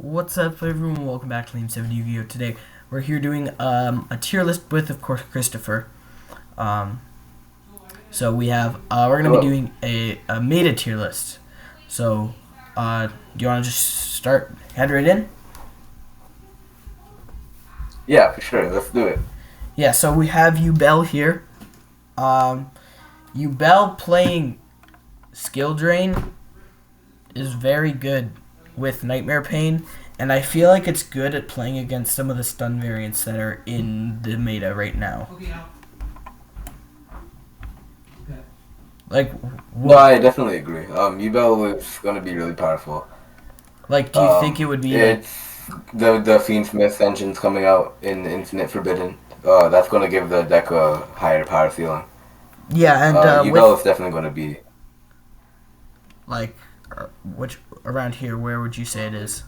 What's up, everyone? Welcome back to Lame 70 Video. Today, we're here doing a tier list with, of course, Christopher. So we have we're gonna be doing a meta tier list. So, do you want to just head right in? Yeah, for sure. Let's do it. Yeah. So we have Ubel here. Ubel playing Skill Drain is very good with Nightmare Pain, and I feel like it's good at playing against some of the stun variants that are in the meta right now. Like, No, I definitely agree. Ubel is going to be really powerful. like, do you think it would be? It's the Fiendsmith engine's coming out in Infinite Forbidden. That's going to give the deck a higher power ceiling. Yeah, and Ubel is definitely going to be like, which around here, where would you say it is?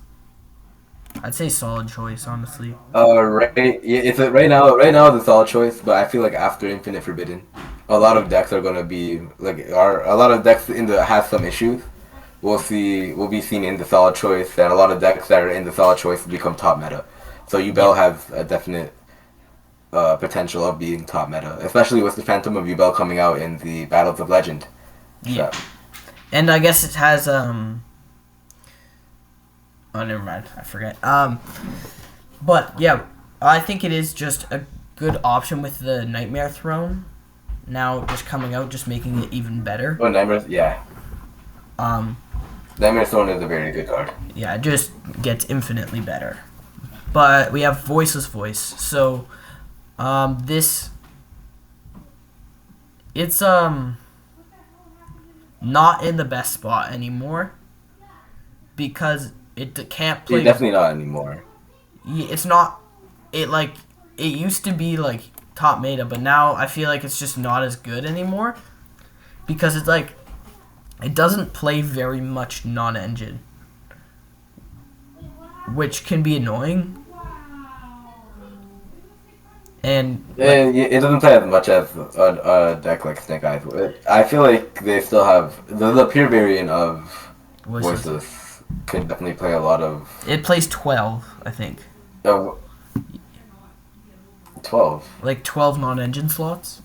I'd say solid choice, honestly. right now. Right now, it's a solid choice, but I feel like after Infinite Forbidden, a lot of decks are going to be a lot of decks in the have some issues. Will be seen in the solid choice, and a lot of decks that are in the solid choice become top meta. So Ubel has a definite potential of being top meta, especially with the Phantom of Ubel coming out in the Battles of Legend. Yeah, and I guess it has Oh, never mind. I forget. But yeah, I think it is just a good option with the Nightmare Throne. Now just coming out, just making it even better. Oh, Nightmare, yeah. Nightmare Throne is a very good card. Yeah, it just gets infinitely better. But we have Voiceless Voice. So, it's not in the best spot anymore because it can't play. It's definitely not anymore. It's not. It used to be like top meta, but now I feel like it's just not as good anymore because it's like it doesn't play very much non-engine, which can be annoying. And it doesn't play as much as a deck like Snake Eyes. I feel like they still have the pure variant of Voiceless could definitely play a lot of. It plays 12, I think. 12. Like 12 non-engine slots.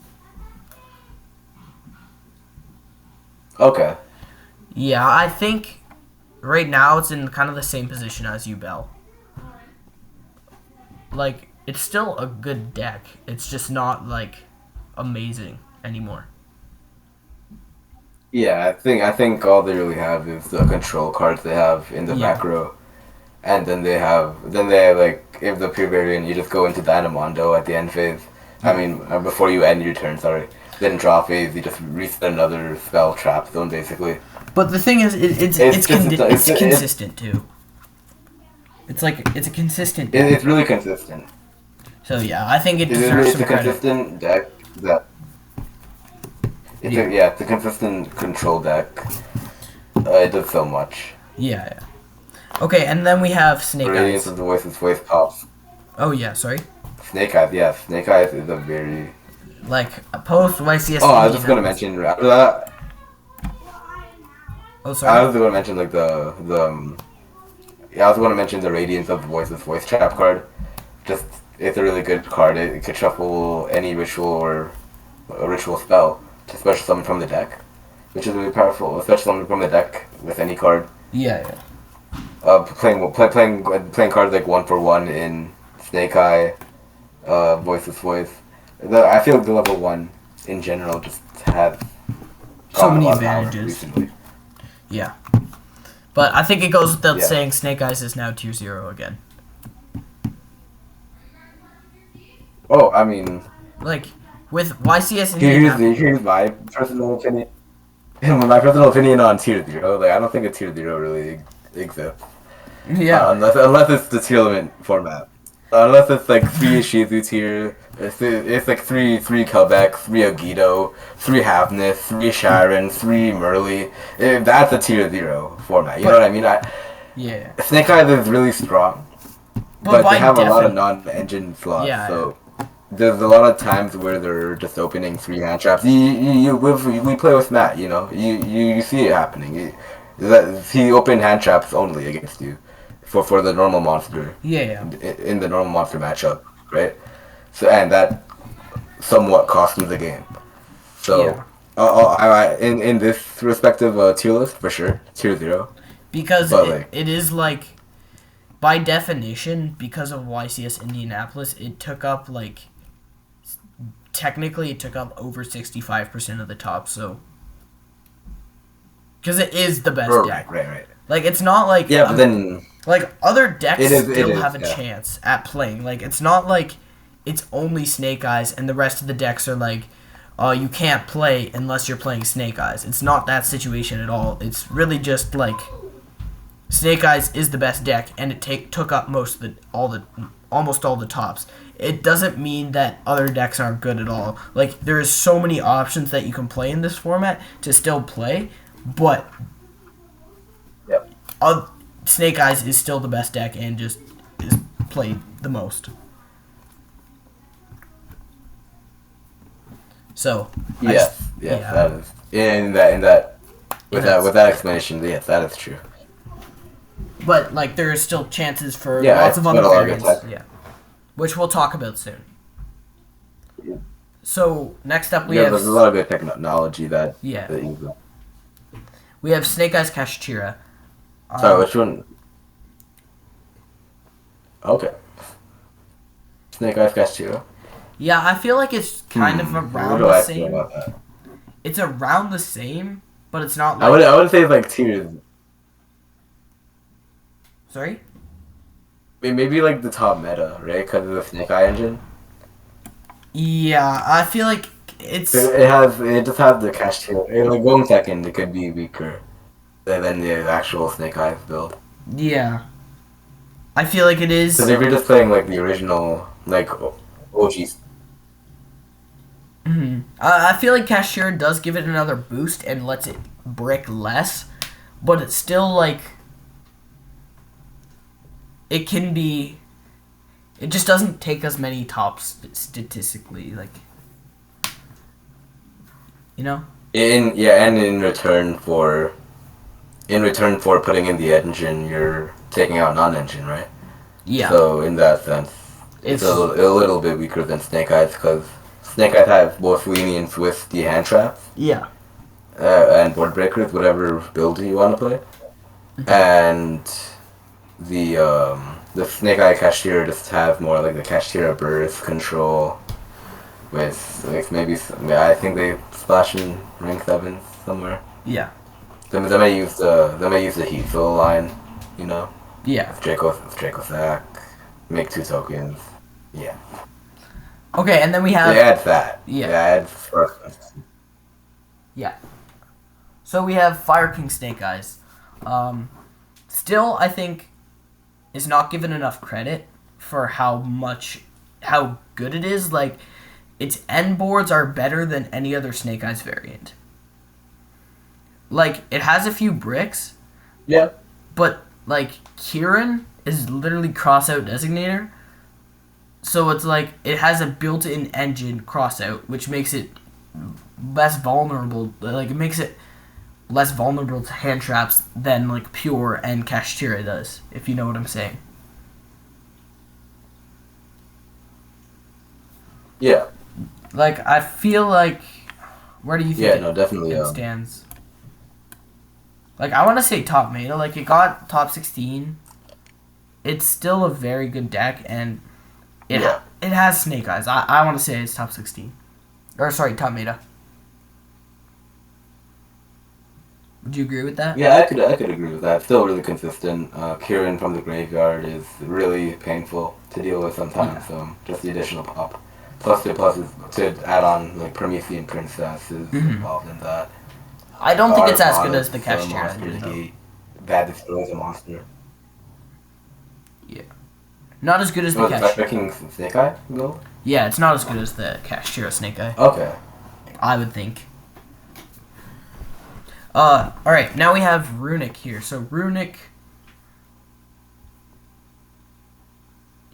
Okay. Yeah, I think right now it's in kind of the same position as Ubel. Like, it's still a good deck. It's just not, like, amazing anymore. Yeah, I think all they really have is the control cards they have in the back row. And then they if the pure variant, you just go into Dynamondo at the end phase. I mean, before you end your turn, sorry. Then draw phase, you just reset another spell trap zone, basically. But the thing is, it's consistent too. It's a consistent deck. It's really consistent. So yeah, I think it deserves some credit. It's a consistent deck that. It's a consistent control deck. It does so much. Yeah. Okay, and then we have Snake Eyes. Radiance of the Voice pops. Oh yeah, sorry. Snake Eyes, yeah. Snake Eyes is a very post YCS. Oh, I was just gonna mention after that. Oh, sorry. I was gonna mention I was gonna mention the Radiance of the Voice trap card. Just it's a really good card. It could shuffle any ritual or a ritual spell to special summon from the deck, which is really powerful. Special summon from the deck with any card. Yeah. Playing cards like 1-for-1 in Snake Eye, Voiceless Voice. I feel like the level 1 in general just has so many advantages. Yeah, but I think it goes without saying Snake Eyes is now tier 0 again. Oh, I mean, like with YCS and here's my personal opinion. My personal opinion on tier 0, I don't think a tier 0 really exists. Yeah. Unless it's the tier limit format. Unless it's 3 Shizu tier, it's 3 Kelbeck, 3 Ogito, 3 Havness, 3 Sharon, 3 Merly. That's a tier 0 format. You know what I mean? Yeah. Snake Eyes is really strong, but they have a lot of non-engine slots. Yeah. So there's a lot of times where they're just opening 3 hand traps. We play with Matt. You see it happening. He opened hand traps only against you. for the normal monster Yeah. in the normal monster matchup, right? So and that somewhat cost him the game. So Yeah. in this respective tier list for sure, tier 0. Because But like, it is like, by definition, because of YCS Indianapolis, it took up like, technically it took up over 65% of the top, so. Because it is the best deck. right. Like, it's not like. Yeah, but then Like, other decks it still is, have a yeah. chance at playing. Like, it's not like it's only Snake Eyes and the rest of the decks are like, you can't play unless you're playing Snake Eyes. It's not that situation at all. It's really just like Snake Eyes is the best deck, and it took up almost all the tops. It doesn't mean that other decks aren't good at all. Like, there is so many options that you can play in this format to still play, but Yep. Snake Eyes is still the best deck and just is played the most. So Yes, that is in that with that explanation. Yes, that is true. But like, there is still chances for Yeah, lots of it's other got a lot of good variants. tech. Yeah, which we'll talk about soon. Yeah. So next up we Yeah, have there's a lot of good technology that Yeah. that you we have Snake Eyes Kashtira. Sorry, which one? Okay. Snake Eyes Castillo. Yeah, I feel like it's kind of What around do the I feel same. about that? It's around the same, but it's not I like. would say it's like tiers. Sorry. Maybe like the top meta, right? Because of the Snake Eye engine. Yeah, I feel like it's. It just has the Castillo. Like 1 second, it could be weaker than the actual Snake Eyes build. Yeah. I feel like it is. Because if you're just playing like the original, like OG. I feel like Cashier does give it another boost and lets it brick less, but it's still like it can be. It just doesn't take as many tops statistically, like, you know. And in return for putting in the engine, you're taking out non-engine, right? Yeah. So in that sense, it's a little bit weaker than Snake Eyes because Snake Eyes have both lenience with the hand traps Yeah. and board breakers, whatever build you want to play, and the Snake Eye Cashier just have more like the Cashier burst control with like maybe I think they splash in rank 7 somewhere. Yeah. They may use the heat fill line, you know. Yeah. Draco Sack, make 2 tokens. Yeah. Okay, and then we have. They add that. Yeah. They add first. Yeah. So we have Fire King Snake Eyes. Still, I think, is not given enough credit for how good it is. Like, its end boards are better than any other Snake Eyes variant. Like, it has a few bricks, Yeah. but, like, Kieran is literally cross-out designator. So it's like, it has a built-in engine cross-out, which makes it less vulnerable. Like, it makes it less vulnerable to hand traps than, like, Pure and Kashtira does, if you know what I'm saying. Yeah. Like, I feel like... Where do you think Yeah, no, definitely. it stands? Like, I want to say top meta. Like, it got top 16. It's still a very good deck, and it has Snake Eyes. I want to say it's top 16. Or, sorry, top meta. Would you agree with that? Yeah, I could agree with that. Still really consistent. Kieran from the graveyard is really painful to deal with sometimes. So just the additional pop, plus to add on like Promethean Princess is involved in that. I don't think it's as good as the Kashtira monster engine, though. negate that destroys a monster. Yeah. Not as good as the Was Kashtira. picking Snake Eye build? Yeah, it's not as good as the Kashtira Snake Eye. Okay. I would think. Alright, now we have Runic here. So Runic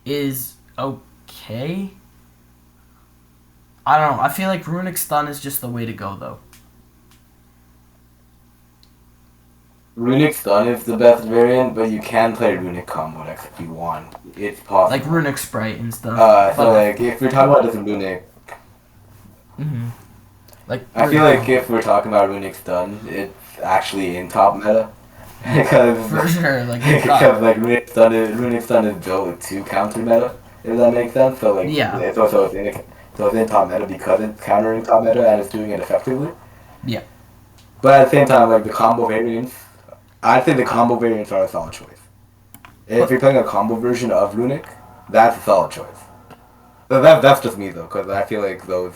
is okay. I don't know. I feel like Runic Stun is just the way to go, though. Runic Stun is the best variant, but you can play Runic combo decks if you want. It's possible. Like Runic Sprite and stuff. So like if we're talking about just Runic, like I feel like if we're talking about Runic Stun, it's actually in top meta. Because for sure, like because like Runic Stun is built to counter meta, if that makes sense. So like it's in top meta because it's countering top meta and it's doing it effectively. Yeah. But at the same time, like the combo variants, I'd say the combo variants are a solid choice. If you're playing a combo version of Runic, that's a solid choice. So that's just me though, because I feel like those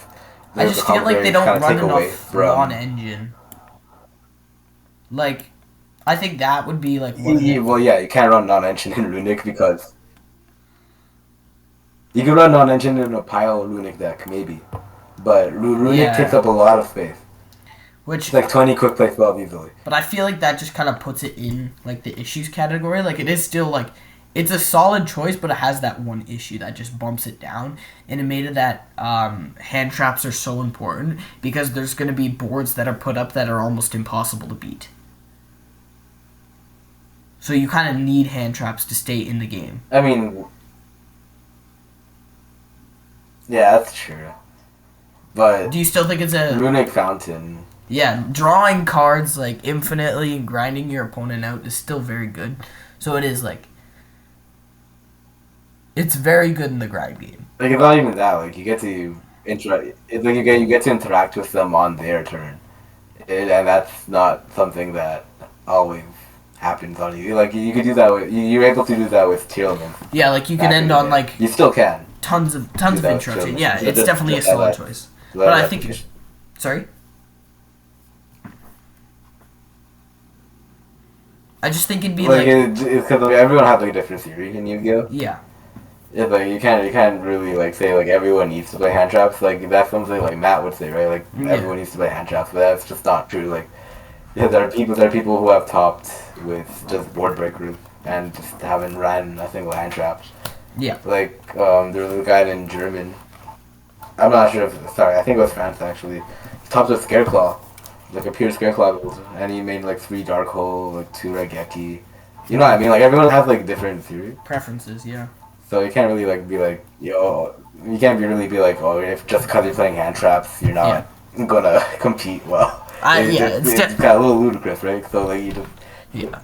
I just feel like they don't run enough non-engine. Like, I think that would be like. Well, yeah, you can't run non-engine in Runic because you can run non-engine in a pile Runic deck maybe, but Runic takes up a lot of space. Which it's like 20 quick play spells easily. But I feel like that just kind of puts it in like the issues category. Like it is still like it's a solid choice, but it has that one issue that just bumps it down. And it made it that hand traps are so important because there's going to be boards that are put up that are almost impossible to beat. So you kind of need hand traps to stay in the game. I mean, yeah, that's true. But do you still think it's a Runic Fountain? Yeah, drawing cards like infinitely and grinding your opponent out is still very good. So it is like it's very good in the grind game. Like it's not even that. Like you get to interact. It's like you get to interact with them on their turn, and that's not something that always happens on you. Like you could do that. You're able to do that with Tearlman. Yeah, like you can end on like you still can tons of interaction. Yeah, it's definitely a solid choice. But I think sorry. I just think it'd be like it's because like, everyone has like a different theory in Yu-Gi-Oh. Yeah. Yeah, like you can't really like say like everyone needs to play hand traps. Like that's something like Matt would say, right? Like everyone needs to play hand traps, but that's just not true. Like there are people who have topped with just board breakers and just haven't ran a single hand traps. Yeah. Like there was a guy in German. I'm not sure if I think it was France actually. He topped with Scareclaw. Like a pure Scareclaw build, and he made like 3 Dark Hole, like 2 Regeki. You know what I mean? Like everyone has like different theory preferences, yeah. So you can't really like be like, yo, you can't really be like, oh, if just because you're playing hand traps, you're not gonna compete well. It's kind of a little ludicrous, right? So like you just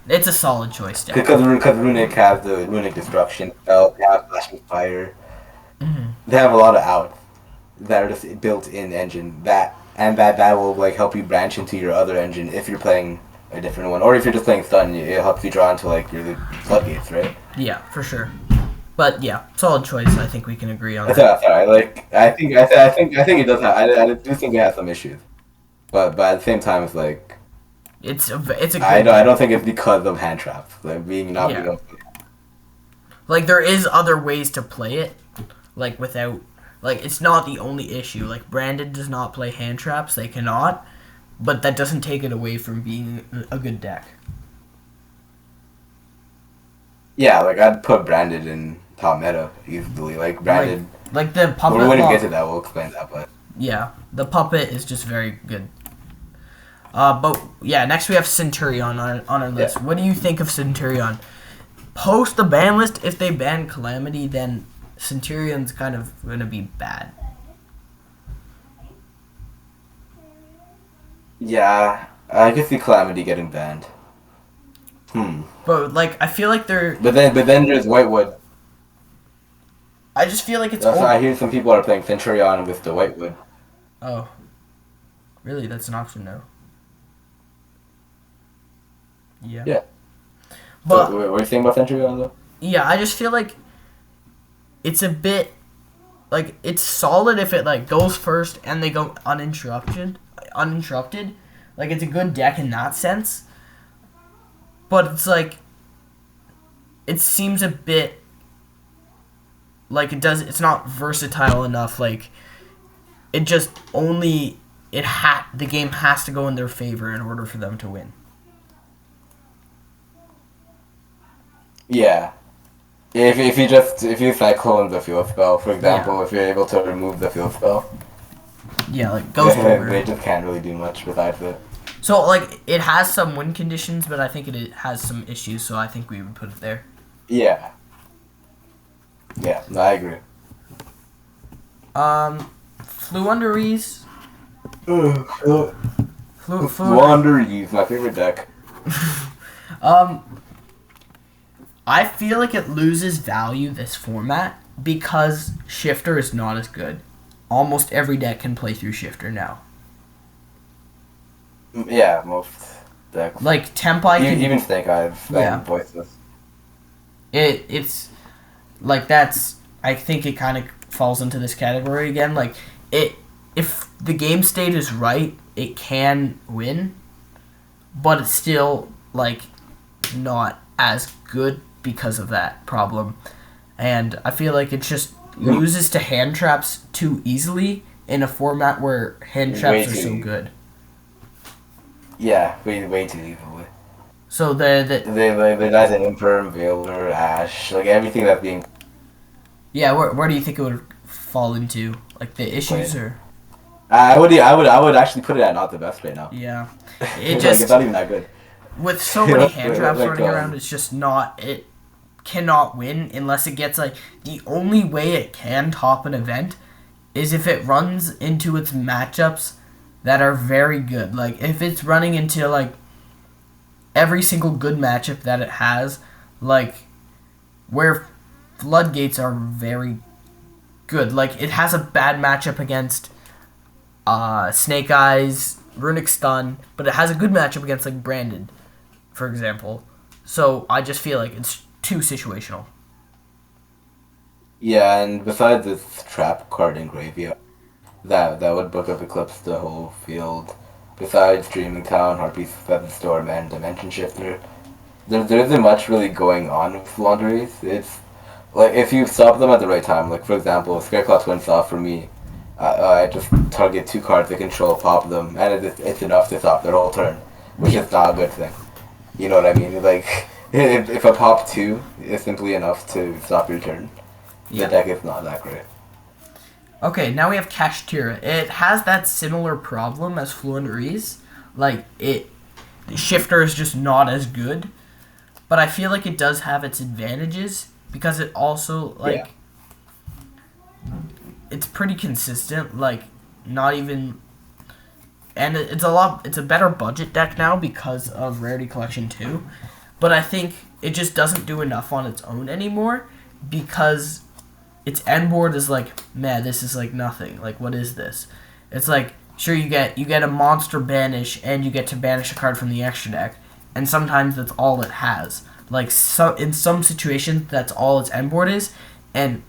it's a solid choice. Because Runic has the Runic Destruction spell, they have Flashing Fire. Mm-hmm. They have a lot of outs that are just built in engine that will like help you branch into your other engine if you're playing a different one, or if you're just playing stun, it helps you draw into like your floodgates, right? Yeah, for sure. But yeah, solid choice. I think we can agree on that. Sorry, like I think it does have. I do think it has some issues, but at the same time, it's like it's a good I don't think it's because of hand traps, like being not being able to. Like there is other ways to play it, like without. Like, it's not the only issue. Like, Branded does not play hand traps. They cannot. But that doesn't take it away from being a good deck. Yeah, like, I'd put Branded in top meta easily. Like, Branded... Like the Puppet... We wouldn't get to that. We'll explain that, but... Yeah, the Puppet is just very good. But, yeah, next we have Centurion on our list. Yeah. What do you think of Centurion? Post the ban list, if they ban Calamity, then... Centurion's kind of gonna be bad. Yeah, I could see Calamity getting banned. But like, I feel like they're. But then there's Whitewood. I just feel like it's. I hear some people are playing Centurion with the Whitewood. Oh, really? That's an option now. Yeah. Yeah. But so, what are you saying about Centurion though? Yeah, I just feel like. It's a bit, like, it's solid if it, like, goes first and they go uninterrupted. Like, it's a good deck in that sense. But it's, like, it seems a bit, like, it's not versatile enough. Like, it just only, the game has to go in their favor in order for them to win. Yeah. If you cyclone the field spell, for example, if you're able to remove the field spell. Yeah, like Ghost Ogre. They just can't really do much besides it. So like it has some win conditions, but I think it has some issues. So I think we would put it there. Yeah. Yeah, no, I agree. Flew under ease. Flew Wander Eve, my favorite deck. I feel like it loses value this format because Shifter is not as good. Almost every deck can play through Shifter now. Yeah, most decks. Like Tempai can Even Snake Eyes and Voiceless. It's like that's I think it kind of falls into this category again. Like if the game state is right, it can win, but it's still like not as good because of that problem. And I feel like it just loses to hand traps too easily in a format where hand traps are so good. Yeah, way too easily. So the guys in Imperm, Veiler, Ash, like everything that's being. Yeah, where do you think it would fall into? Like the issues or? I would actually put it at not the best right now. Yeah, it just it's not even that good. With so many hand traps running around, it's just not. It cannot win unless it gets like the only way it can top an event is if it runs into its matchups that are very good. Like if it's running into like every single good matchup that it has, like where floodgates are very good. Like it has a bad matchup against Snake Eyes, Runic Stun, but it has a good matchup against like Branded, for example. So I just feel like it's too situational. Yeah, and besides this trap card in graveyard, that would book up Eclipse the whole field. Besides Dreaming Town, Harpies, Feather Storm, and Dimension Shifter, there isn't much really going on with Laundries. It's like if you stop them at the right time. Like for example, Scareclaw Twin Saw for me, I just target 2 cards they control, pop them, and it's enough to stop their whole turn, which is not a good thing. You know what I mean? Like if I pop 2, it's simply enough to stop your turn. The deck is not that great. Okay, now we have Kashtira. It has that similar problem as Fluent Reese. Like, the Shifter is just not as good. But I feel like it does have its advantages because it also, like, it's pretty consistent. Like, not even... And it's a better budget deck now because of Rarity Collection 2. But I think it just doesn't do enough on its own anymore because its end board is like, man, this is like nothing. Like, what is this? It's like, sure, you get a monster banish and you get to banish a card from the extra deck, and sometimes that's all it has. Like, in some situations, that's all its end board is, and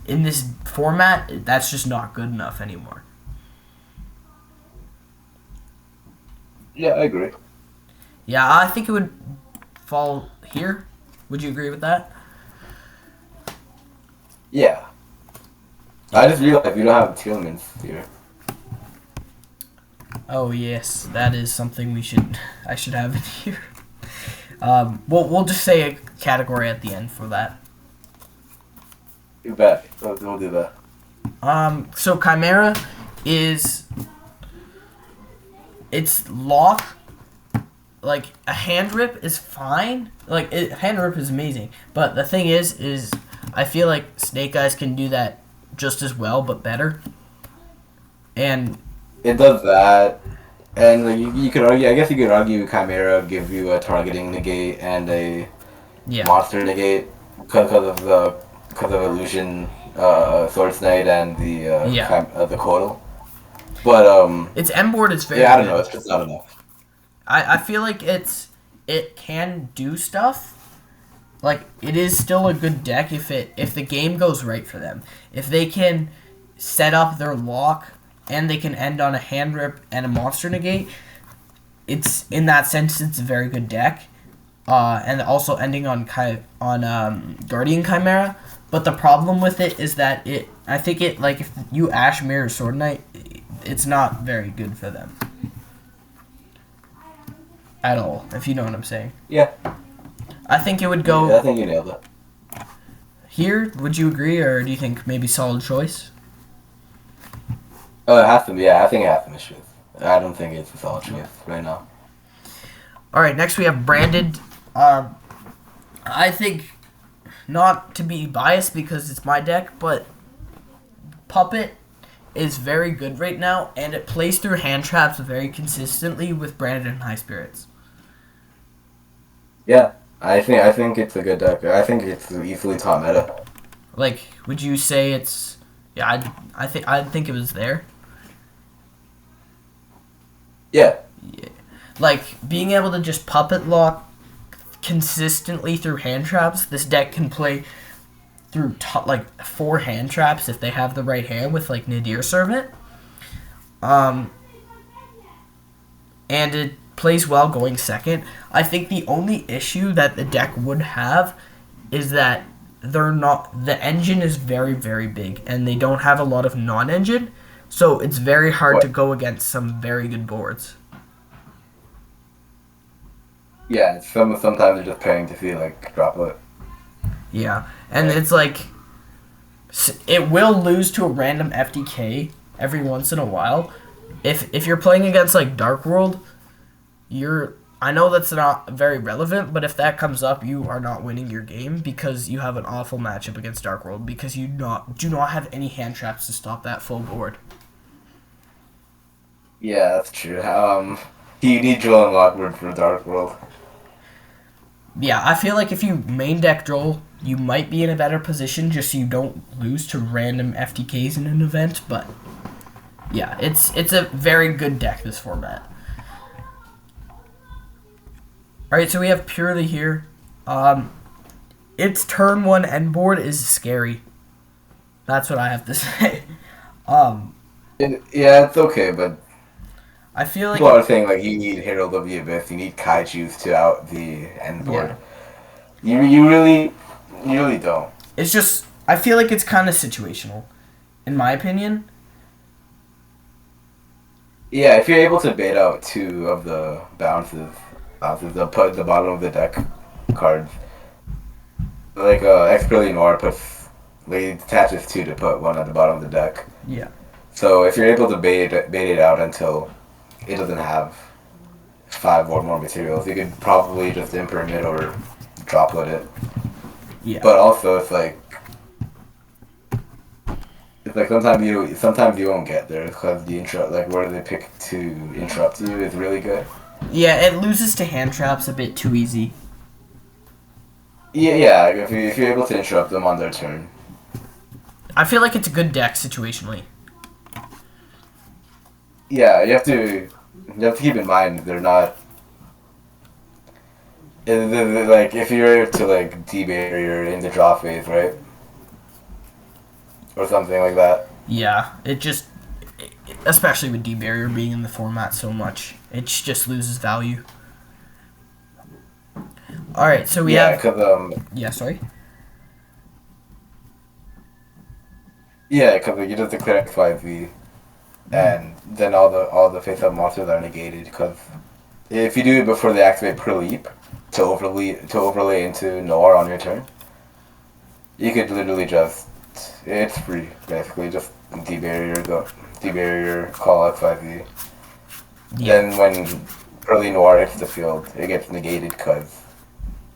in this format, that's just not good enough anymore. Yeah, I agree. Yeah, I think it would fall here. Would you agree with that? Yeah. I just realized we don't have Tillman's here. Oh yes, that is something I should have in here. We'll just say a category at the end for that. You bet. We'll do that. So Chimera is its lock. Like a hand rip is fine. Like hand rip is amazing, but the thing is I feel like Snake Eyes can do that just as well, but better. And it does that, and like, you could argue. I guess you could argue Chimera give you a targeting negate and a monster negate because of Illusion, Sword Knight, and the Coil. But its end board is very. Yeah, I don't know. It's just not enough. I feel like it can do stuff. Like, it is still a good deck if the game goes right for them. If they can set up their lock and they can end on a hand rip and a monster negate, it's in that sense it's a very good deck. And also ending on Guardian Chimera. But the problem with it is that I think like if you Ash Mirror Sword Knight, it's not very good for them. At all, if you know what I'm saying. Yeah. I think it would go... Yeah, I think you nailed it. Here, would you agree, or do you think maybe solid choice? It has to be, yeah, I think it has to be Truth. I don't think it's a solid choice right now. All right, next we have Branded. I think, not to be biased because it's my deck, but Puppet is very good right now, and it plays through hand traps very consistently with Branded and High Spirits. Yeah, I think it's a good deck. I think it's easily top meta. Like, would you say it's? Yeah, I think it was there. Yeah. Yeah. Like, being able to just puppet lock consistently through hand traps, this deck can play through like 4 hand traps if they have the right hand with like Nadir Servant. And it plays well going second. I think the only issue that the deck would have is that the engine is very, very big and they don't have a lot of non-engine, so it's very hard to go against some very good boards. Yeah, sometimes they're just paying to see like droplet. Yeah, and it's like it will lose to a random FDK every once in a while. If you're playing against like Dark World, I know that's not very relevant, but if that comes up, you are not winning your game because you have an awful matchup against Dark World because you do not have any hand traps to stop that full board. Yeah, that's true. You need Joel and Lockwood for Dark World. Yeah, I feel like if you main deck Droll, you might be in a better position just so you don't lose to random FTKs in an event, but yeah, it's a very good deck, this format. Alright, so we have Purely here. Its turn 1 end board is scary. That's what I have to say. Yeah, it's okay, but I feel like people are saying like you need Herald of the Abyss, you need Kaiju's to out the end board. Yeah. You really don't. It's just, I feel like it's kind of situational, in my opinion. Yeah, if you're able to bait out 2 of the bounces that put the bottom of the deck cards, like Expert Noir attaches 2 to put 1 at the bottom of the deck. Yeah. So if you're able to bait it out until it doesn't have 5 or more materials, you could probably just imperm it or droplet it. Yeah. But also it's like sometimes you won't get there because the interrupt, like where they pick to interrupt you is really good. Yeah, it loses to hand traps a bit too easy. Yeah. If you're able to interrupt them on their turn. I feel like it's a good deck situationally. Yeah, you have to keep in mind they're not. Like if you're to like D-barrier in the draw phase, right, or something like that. Yeah, especially with D-barrier being in the format so much, it just loses value. All right, so we have. Yeah, sorry. Yeah, because you just declare XYZ, and then all the face-up monsters are negated. Because if you do it before they activate per leap to overlay into Noir on your turn, you could literally it's free basically. Just D-barrier call XYZ. Yeah. Then when early Noir hits the field, it gets negated because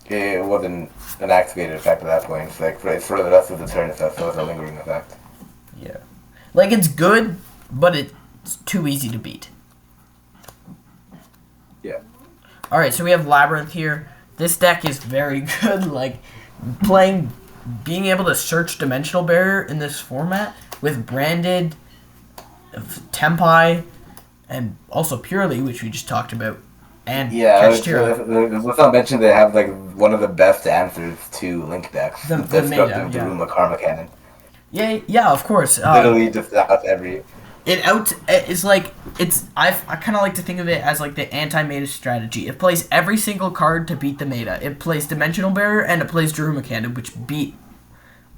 it wasn't an activated effect at that point. It's like for the rest of the turn, so it's a lingering effect. Yeah. Like, it's good, but it's too easy to beat. Yeah. Alright, so we have Labyrinth here. This deck is very good. Like, being able to search Dimensional Barrier in this format with Branded, Tempai, and also Purely, which we just talked about, and let's not mention they have like one of the best answers to Link decks. The Destructive Daruma Karma Cannon. Yeah, of course. Literally just out every. It's like I kind of like to think of it as like the anti-meta strategy. It plays every single card to beat the meta. It plays Dimensional Barrier and it plays Daruma Cannon, which beat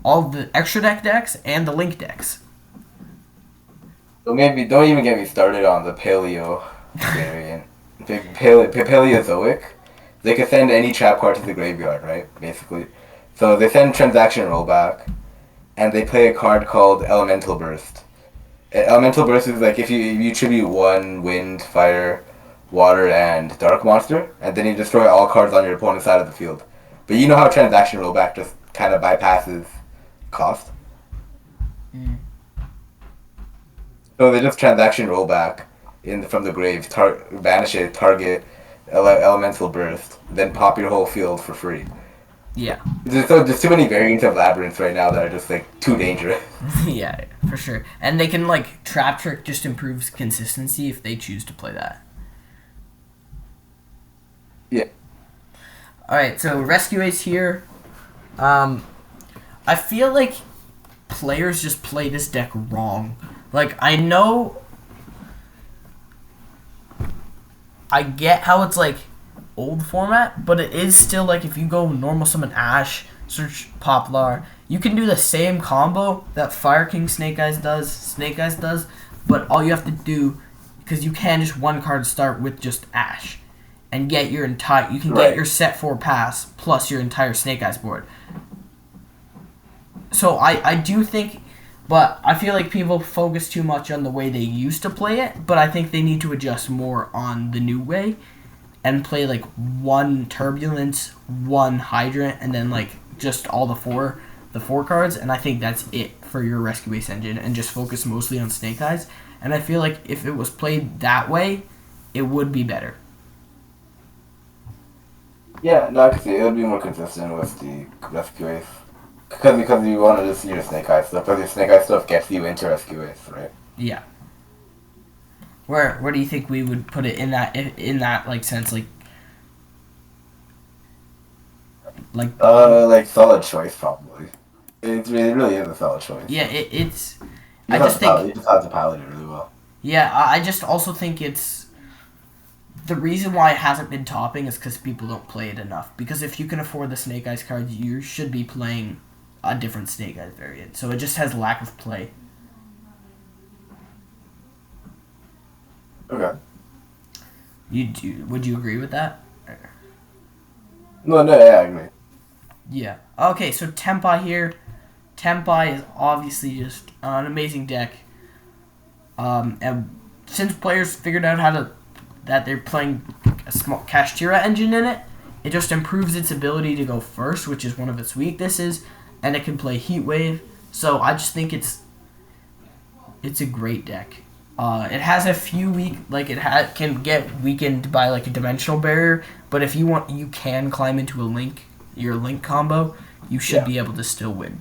all the extra deck decks and the Link decks. So maybe don't even get me started on the Paleo variant. Paleozoic. They can send any trap card to the graveyard, right? Basically. So they send Transaction Rollback, and they play a card called Elemental Burst. Elemental burst is like if you tribute one wind, fire, water, and dark monster, and then you destroy all cards on your opponent's side of the field. But you know how transaction rollback just kind of bypasses cost. So they just transaction rollback from the grave, banish it, target, elemental burst, then pop your whole field for free. Yeah. There's too many variants of labyrinths right now that are just like too dangerous. Yeah, for sure. And they can like trap trick just improves consistency if they choose to play that. Yeah. All right, so Rescue Ace here. I feel like players just play this deck wrong. Like, I know, I get how it's like old format, but it is still like if you go normal summon Ash, search Poplar, you can do the same combo that Fire King Snake Eyes does, but all you have to do, because you can just one card start with just Ash, and get your entire, you can get your set 4 pass plus your entire Snake Eyes board. So I do think, but I feel like people focus too much on the way they used to play it, but I think they need to adjust more on the new way and play like one Turbulence, one Hydrant, and then like just all the four cards, and I think that's it for your Rescue Ace engine, and just focus mostly on Snake Eyes. And I feel like if it was played that way, it would be better. Yeah, no, I could see it would be more consistent with the Rescue Ace. Because you want to just see your Snake Eyes stuff, because your Snake Eyes stuff gets you into Rescue Ace, right? Yeah. Where do you think we would put it in that like sense, like like solid choice probably. It really is a solid choice. Yeah, it's. You just have to pilot it really well. Yeah, I just also think it's. The reason why it hasn't been topping is because people don't play it enough. Because if you can afford the Snake Eyes cards, you should be playing a different Snake Eyes variant. So it just has lack of play. Okay. Would you agree with that? No, yeah, I agree. Yeah. Okay, so Tempai here. Tempai is obviously just an amazing deck. And since players figured out that they're playing a small Kashtira engine in it, it just improves its ability to go first, which is one of its weaknesses, and it can play Heat Wave. So I just think it's a great deck. It has a few can get weakened by like a dimensional barrier, but if you want, you can climb into your link combo. You should be able to still win.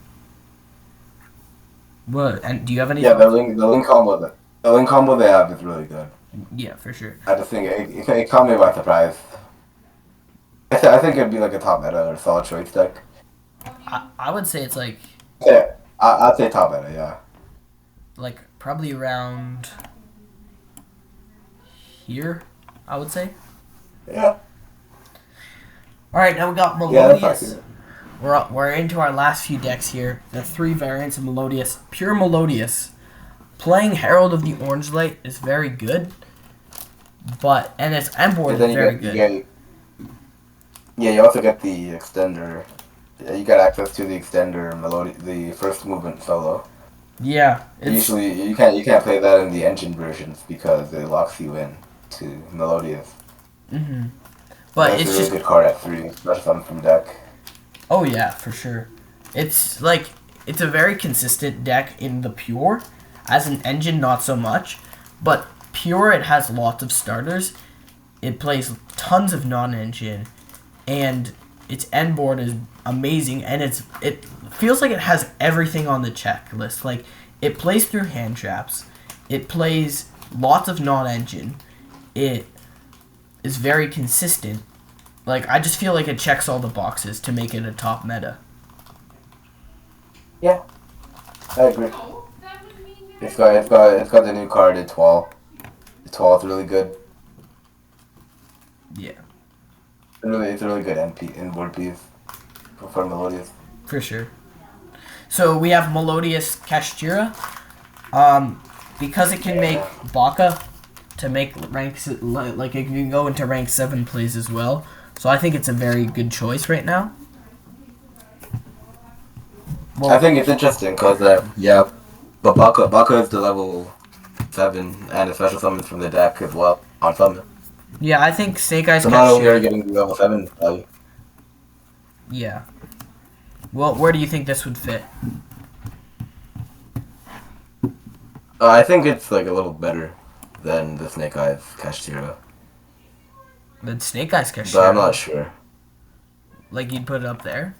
What? And do you have any? Yeah, the link combo they have is really good. Yeah, for sure. I just think it caught me by surprise. I think it'd be like a top meta or solid choice deck. I would say it's like. Yeah, I'd say top meta. Yeah. Like probably around here, I would say. Yeah. All right, now we got Melodious. We're into our last few decks here. The 3 variants of Melodious. Pure Melodious. Playing Herald of the Orange Light is very good, and its end board is very good. You also get the extender. Yeah, you got access to the extender the first movement solo. Yeah. Usually you can't play that in the engine versions because it locks you in to Melodious. Mhm. But it's a really good card at 3, especially something from deck. Oh yeah, for sure. It's a very consistent deck in the pure. As an engine, not so much, but pure, it has lots of starters. It plays tons of non-engine, and its end board is amazing, and it feels like it has everything on the checklist. Like, it plays through hand traps, it plays lots of non-engine, it is very consistent. Like, I just feel like it checks all the boxes to make it a top meta. Yeah, I agree. It's got the new card, Etoile. Etoile is really good. Yeah. It's a really good inboard piece for Melodious. For sure. So we have Melodious Kashtira. Because it can make Baka to make ranks, like it can go into rank 7 plays as well. So I think it's a very good choice right now. Well, I think it's interesting because, but Baka is the level 7 and a special summons from the deck as well on summon. Yeah, I think Snake Eyes So not only are you Cashier. getting the level 7 value. Yeah. Well, where do you think this would fit? I think it's like a little better than the Snake Eyes Kashtira, The Snake Eyes but Cashier. I'm not sure. Like you'd put it up there?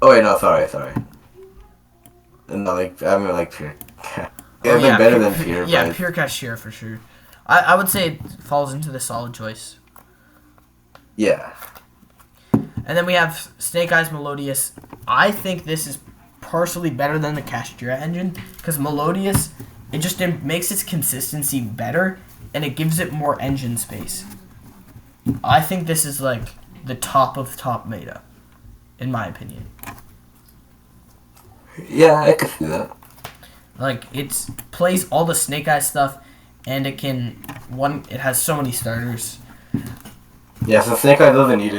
Oh wait, no, sorry. No, like I mean like pure. Oh, It's like better pure, than pure. Yeah, but pure Cashier for sure. I would say it falls into the solid choice. yeah. And then we have Snake Eyes Melodious. I think this is partially better than the Cashtira engine because Melodious, it makes its consistency better and it gives it more engine space. I think this is like the top of top meta, in my opinion. Yeah, I could see that. Like it plays all the Snake Eyes stuff, and it has so many starters. Yeah, so Snake Eyes doesn't need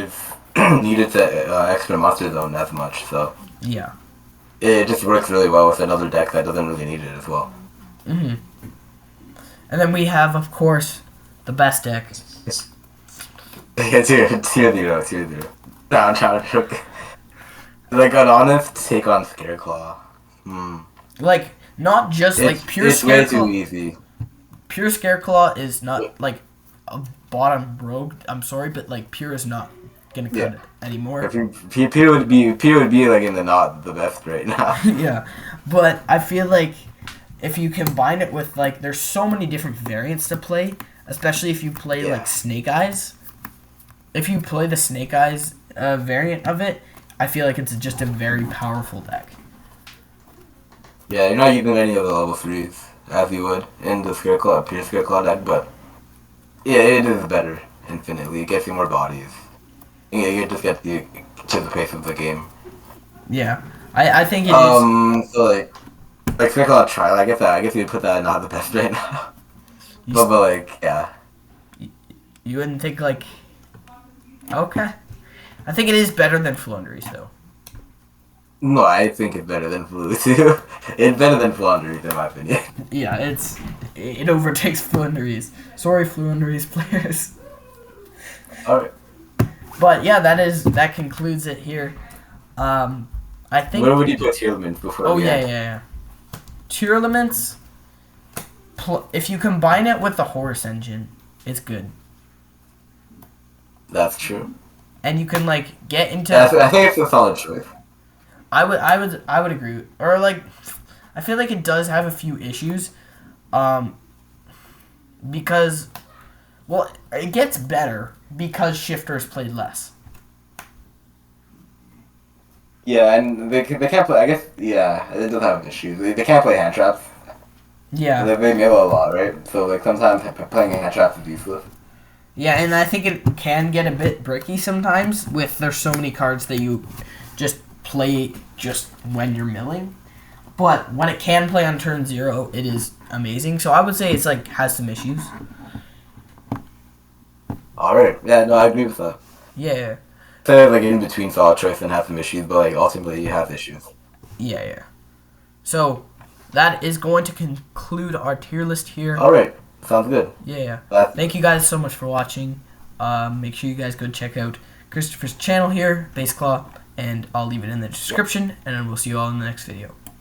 its extra monster zone as much, so Yeah. it just works really well with another deck that doesn't really need it as well. Mm-hmm. And then we have, of course, the best deck. Yeah, tier 0. No, I'm trying to joke. Like an honest take on Scareclaw. Like, not just like pure it's way too Scareclaw. easy. Pure Scareclaw is not like a bottom rogue. I'm sorry, but like pure is not gonna cut it anymore. Pure would be like in not the best right now. Yeah, but I feel like if you combine it with like, there's so many different variants to play, especially if you play like Snake Eyes. If you play the Snake Eyes variant of it, I feel like it's just a very powerful deck. Yeah, you're not using any of the level 3s as you would in the pure Scareclaw deck, but yeah, it is better infinitely. It gets you more bodies. Yeah, you just get you to the pace of the game. Yeah, I think it is. So like Scareclaw trial, I guess you'd put that not the best right now. But like, yeah. You wouldn't think like, okay. I think it is better than Flunderies though. No, I think it's better than Flu too. It's better than Flunderies in my opinion. Yeah, it overtakes Flunderies. Sorry, Flunderies players. Alright. But yeah, that concludes it here. I think. Where would you put Tearlaments before? Oh yeah. Tearlaments. If you combine it with the Horus engine, it's good. That's true. And you can like get into. I think it's a solid choice. I would agree. Or like, I feel like it does have a few issues, because, well, it gets better because shifters played less. Yeah, and they can't play. I guess it does have issues. They can't play hand traps. Yeah. They mill a lot, right? So like sometimes playing hand traps is useless. Yeah, and I think it can get a bit bricky sometimes with there's so many cards that you just play just when you're milling. But when it can play on turn 0, it is amazing. So I would say it's like has some issues. Alright. Yeah, no, I agree with that. Yeah. So like in between solid choice and have some issues, but like ultimately you have issues. Yeah. So that is going to conclude our tier list here. Alright. Sounds good. Yeah. Thank you guys so much for watching. Make sure you guys go check out Christopher's channel here, Base Claw, and I'll leave it in the description, and then we'll see you all in the next video.